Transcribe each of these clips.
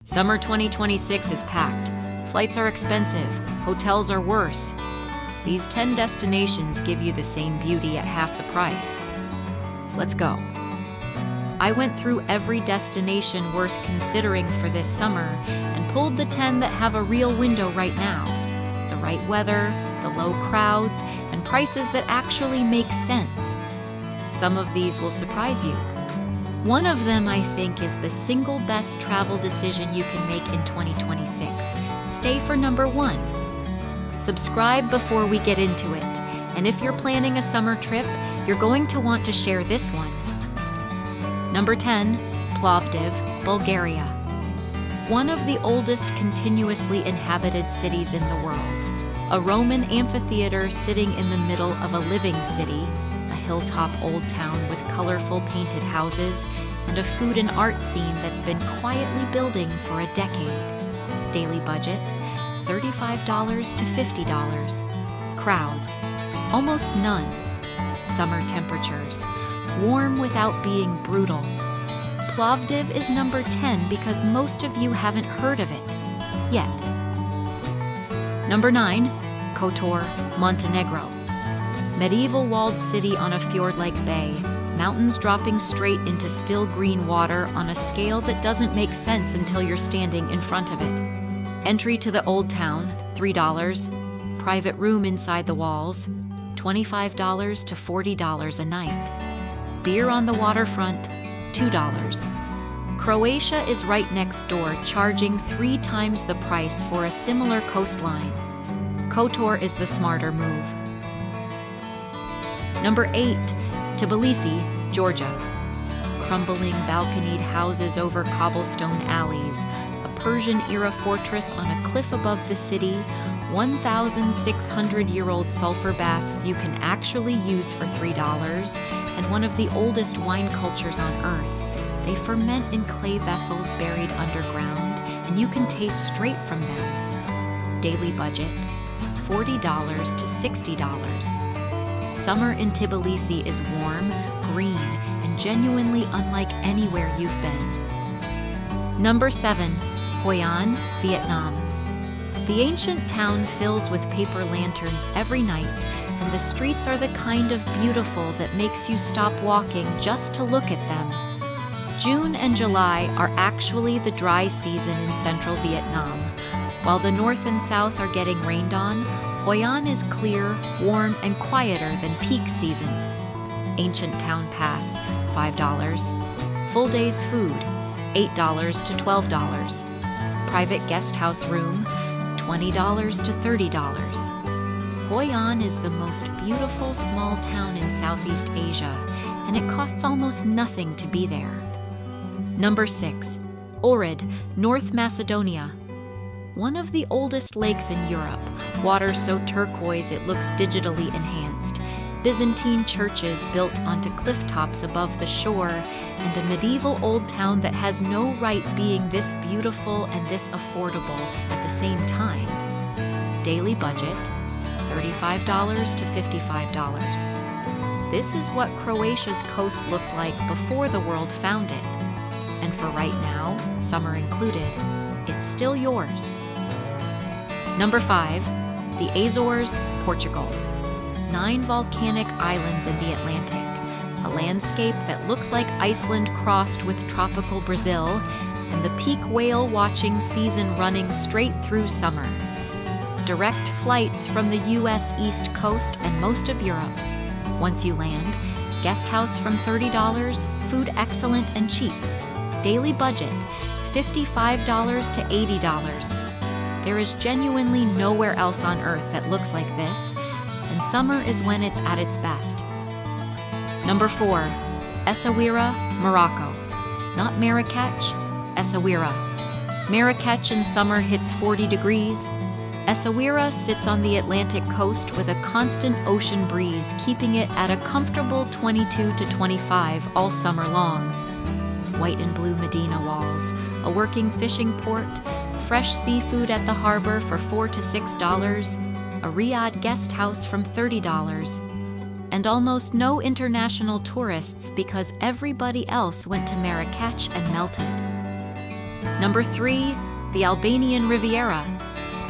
Summer 2026 is packed. Flights are expensive. Hotels are worse. These 10 destinations give you the same beauty at half the price. Let's go. I went through every destination worth considering for this summer and pulled the 10 that have a real window right now. The right weather, the low crowds, and prices that actually make sense. Some of these will surprise you. One of them, I think, is the single best travel decision you can make in 2026. Stay for number 1. Subscribe before we get into it. And if you're planning a summer trip, you're going to want to share this one. Number 10, Plovdiv, Bulgaria. One of the oldest continuously inhabited cities in the world. A Roman amphitheater sitting in the middle of a living city, a hilltop old town with colorful painted houses, and a food and art scene that's been quietly building for a decade. Daily budget, $35 to $50. Crowds, almost none. Summer temperatures, warm without being brutal. Plovdiv is number 10 because most of you haven't heard of it yet. Number 9, Kotor, Montenegro. Medieval walled city on a fjord-like bay, mountains dropping straight into still green water on a scale that doesn't make sense until you're standing in front of it. Entry to the old town, $3. Private room inside the walls, $25 to $40 a night. Beer on the waterfront, $2. Croatia is right next door, charging 3 times the price for a similar coastline. Kotor is the smarter move. Number 8, Tbilisi, Georgia. Crumbling balconied houses over cobblestone alleys, a Persian-era fortress on a cliff above the city, 1,600-year-old sulfur baths you can actually use for $3, and one of the oldest wine cultures on Earth. They ferment in clay vessels buried underground, and you can taste straight from them. Daily budget, $40 to $60. Summer in Tbilisi is warm, green, and genuinely unlike anywhere you've been. Number 7, Hoi An, Vietnam. The ancient town fills with paper lanterns every night, and the streets are the kind of beautiful that makes you stop walking just to look at them. June and July are actually the dry season in central Vietnam. While the north and south are getting rained on, Hoi An is clear, warm, and quieter than peak season. Ancient town pass, $5. Full day's food, $8 to $12. Private guest house room, $20 to $30. Hoi An is the most beautiful small town in Southeast Asia, and it costs almost nothing to be there. Number 6, Ohrid, North Macedonia. One of the oldest lakes in Europe, water so turquoise it looks digitally enhanced. Byzantine churches built onto cliff tops above the shore, and a medieval old town that has no right being this beautiful and this affordable at the same time. Daily budget, $35 to $55. This is what Croatia's coast looked like before the world found it. And for right now, summer included, it's still yours. Number 5, the Azores, Portugal. 9 volcanic islands in the Atlantic, a landscape that looks like Iceland crossed with tropical Brazil, and the peak whale watching season running straight through summer. Direct flights from the US East Coast and most of Europe. Once you land, guest house from $30, food excellent and cheap. Daily budget, $55 to $80. There is genuinely nowhere else on Earth that looks like this, and summer is when it's at its best. Number 4, Essaouira, Morocco. Not Marrakech, Essaouira. Marrakech in summer hits 40 degrees. Essaouira sits on the Atlantic coast with a constant ocean breeze, keeping it at a comfortable 22 to 25 all summer long. White and blue Medina walls, a working fishing port, fresh seafood at the harbor for $4 to $6, a Riyadh guest house from $30, and almost no international tourists because everybody else went to Marrakech and melted. Number 3, the Albanian Riviera.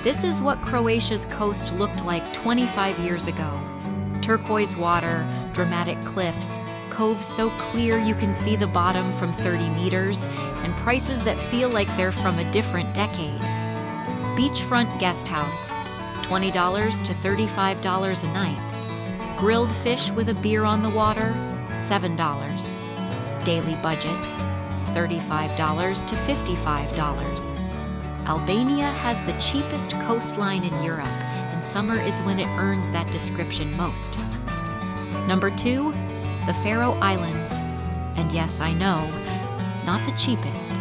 This is what Croatia's coast looked like 25 years ago. Turquoise water, dramatic cliffs, coves so clear you can see the bottom from 30 meters, and prices that feel like they're from a different decade. Beachfront guest house, $20 to $35 a night. Grilled fish with a beer on the water, $7. Daily budget, $35 to $55. Albania has the cheapest coastline in Europe, and summer is when it earns that description most. Number 2, the Faroe Islands. And yes, I know, not the cheapest.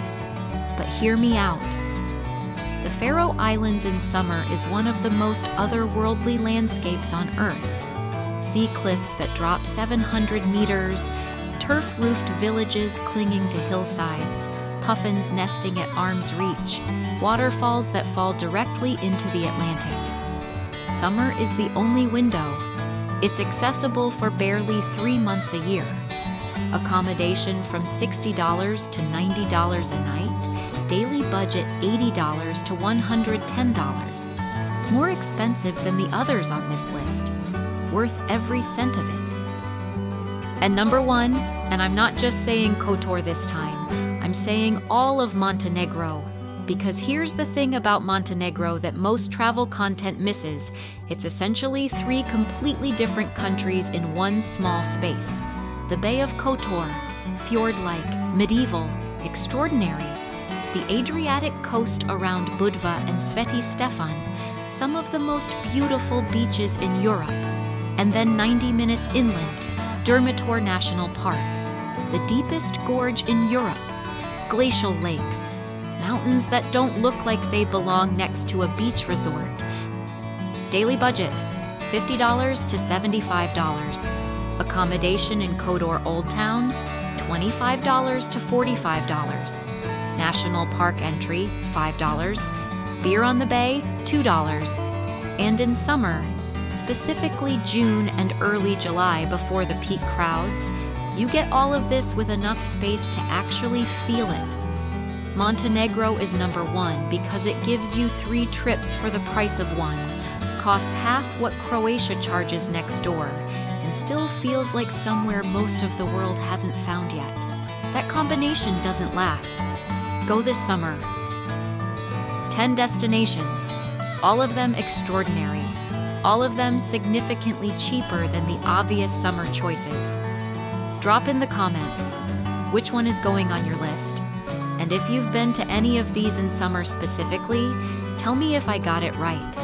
But hear me out. The Faroe Islands in summer is one of the most otherworldly landscapes on Earth. Sea cliffs that drop 700 meters, turf-roofed villages clinging to hillsides, puffins nesting at arm's reach, waterfalls that fall directly into the Atlantic. Summer is the only window. It's accessible for barely 3 months a year. Accommodation from $60 to $90 a night, daily budget $80 to $110. More expensive than the others on this list. Worth every cent of it. And number 1, and I'm not just saying Kotor this time, I'm saying all of Montenegro. Because here's the thing about Montenegro that most travel content misses. It's essentially 3 completely different countries in one small space. The Bay of Kotor, fjord-like, medieval, extraordinary. The Adriatic coast around Budva and Sveti Stefan, some of the most beautiful beaches in Europe. And then 90 minutes inland, Durmitor National Park, the deepest gorge in Europe, glacial lakes, mountains that don't look like they belong next to a beach resort. Daily budget, $50 to $75. Accommodation in Kotor Old Town, $25 to $45. National Park entry, $5. Beer on the Bay, $2. And in summer, specifically June and early July before the peak crowds, you get all of this with enough space to actually feel it. Montenegro is number 1 because it gives you 3 trips for the price of 1, costs half what Croatia charges next door, and still feels like somewhere most of the world hasn't found yet. That combination doesn't last. Go this summer. 10 destinations, all of them extraordinary, all of them significantly cheaper than the obvious summer choices. Drop in the comments, which one is going on your list? And if you've been to any of these in summer specifically, tell me if I got it right.